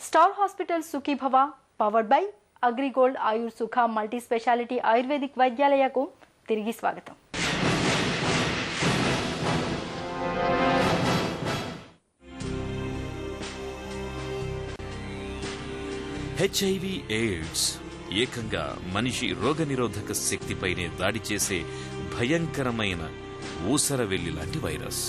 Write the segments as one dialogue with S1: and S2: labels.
S1: Star hospital Sukhibhava powered by Agrigold Ayur Sukha multi speciality ayurvedic వైద్యాలయకు తిరిగి స్వాగతం.
S2: HIV AIDS ఏకంగా మనిషి రోగనిరోధక శక్తిపైనే దాడి చేసే భయంకరమైన ఊసరవెల్లి లాంటి వైరస్.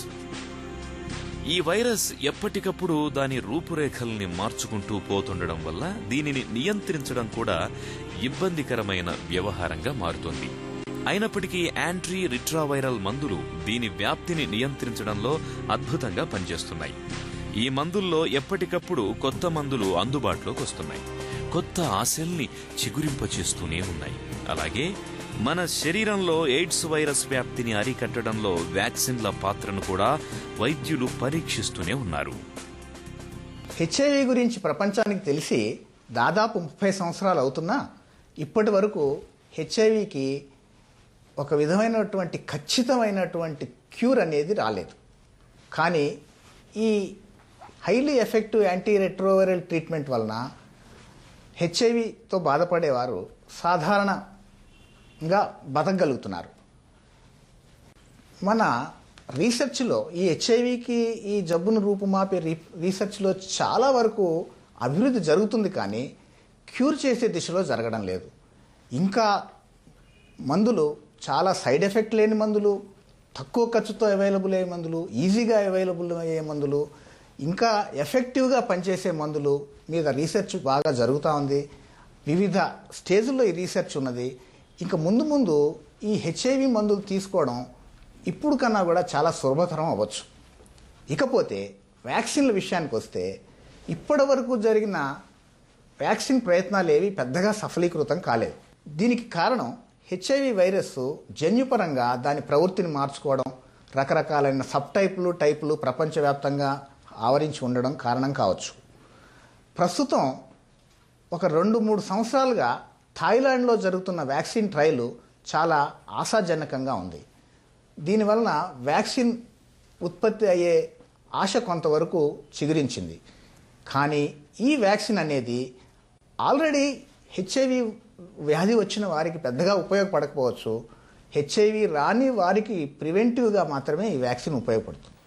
S2: ఈ వైరస్ ఎప్పటికప్పుడు దాని రూపురేఖల్ని మార్చుకుంటూ పోతుండడం వల్ల దీనిని నియంత్రించడం కూడా ఇబ్బందికరమైన వ్యవహారంగా మారుతోంది. అయినప్పటికీ యాంటీ రిట్రోవైరల్ మందులు దీని వ్యాప్తిని నియంత్రించడంలో అద్భుతంగా పనిచేస్తున్నాయి. ఈ మందుల్లో ఎప్పటికప్పుడు కొత్త మందులు అందుబాటులోకి వస్తున్నాయి. కొత్త ఆశల్ని చిగురింపచేస్తూనే ఉన్నాయి. అలాగే మన శరీరంలో ఎయిడ్స్ వైరస్ వ్యాప్తిని అరికట్టడంలో వ్యాక్సిన్ల పాత్రను కూడా వైద్యులు పరీక్షిస్తూనే ఉన్నారు.
S3: హెచ్ఐవి గురించి ప్రపంచానికి తెలిసి దాదాపు 30 సంవత్సరాలు అవుతున్నా ఇప్పటి వరకు హెచ్ఐవికి ఒక విధమైనటువంటి ఖచ్చితమైనటువంటి క్యూర్ అనేది రాలేదు. కానీ ఈ highly effective anti retroviral treatment వలన హెచ్ఐవితో బాధపడేవారు సాధారణంగా బతకగలుగుతున్నారు. మన రీసెర్చ్లో ఈ హెచ్ఐవికి ఈ జబ్బును రూపుమాపే రీసెర్చ్లో చాలా వరకు అభివృద్ధి జరుగుతుంది, కానీ క్యూర్ చేసే దిశలో జరగడం లేదు. ఇంకా మందులు చాలా సైడ్ ఎఫెక్ట్ లేని మందులు, తక్కువ ఖర్చుతో అవైలబుల్ అయ్యే మందులు, ఈజీగా అవైలబుల్ అయ్యే మందులు, ఇంకా ఎఫెక్టివ్గా పనిచేసే మందులు మీద రీసెర్చ్ బాగా జరుగుతూ ఉంది. వివిధ స్టేజ్లో ఈ రీసెర్చ్ ఉన్నది. ఇంకా ముందు ముందు ఈ హెచ్ఐవి మందులు తీసుకోవడం ఇప్పుడు కన్నా కూడా చాలా సులభతరం అవ్వచ్చు. ఇకపోతే వ్యాక్సిన్ల విషయానికి వస్తే ఇప్పటి వరకు జరిగిన వ్యాక్సిన్ ప్రయత్నాలు ఏవి పెద్దగా సఫలీకృతం కాలేదు. దీనికి కారణం హెచ్ఐవి వైరస్ జన్యుపరంగా దాని ప్రవృత్తిని మార్చుకోవడం, రకరకాలైన సబ్ టైపులు ప్రపంచవ్యాప్తంగా ఆవరించి ఉండడం కారణం కావచ్చు. ప్రస్తుతం ఒక 2-3 సంవత్సరాలుగా థాయిలాండ్లో జరుగుతున్న వ్యాక్సిన్ ట్రయల్ చాలా ఆశాజనకంగా ఉంది. దీనివలన వ్యాక్సిన్ ఉత్పత్తి అయ్యే ఆశ కొంతవరకు చిగురించింది. కానీ ఈ వ్యాక్సిన్ అనేది ఆల్రెడీ హెచ్ఐవి వ్యాధి వచ్చిన వారికి పెద్దగా ఉపయోగపడకపోవచ్చు. హెచ్ఐవి రాని వారికి ప్రివెంటివ్గా మాత్రమే ఈ వ్యాక్సిన్ ఉపయోగపడుతుంది.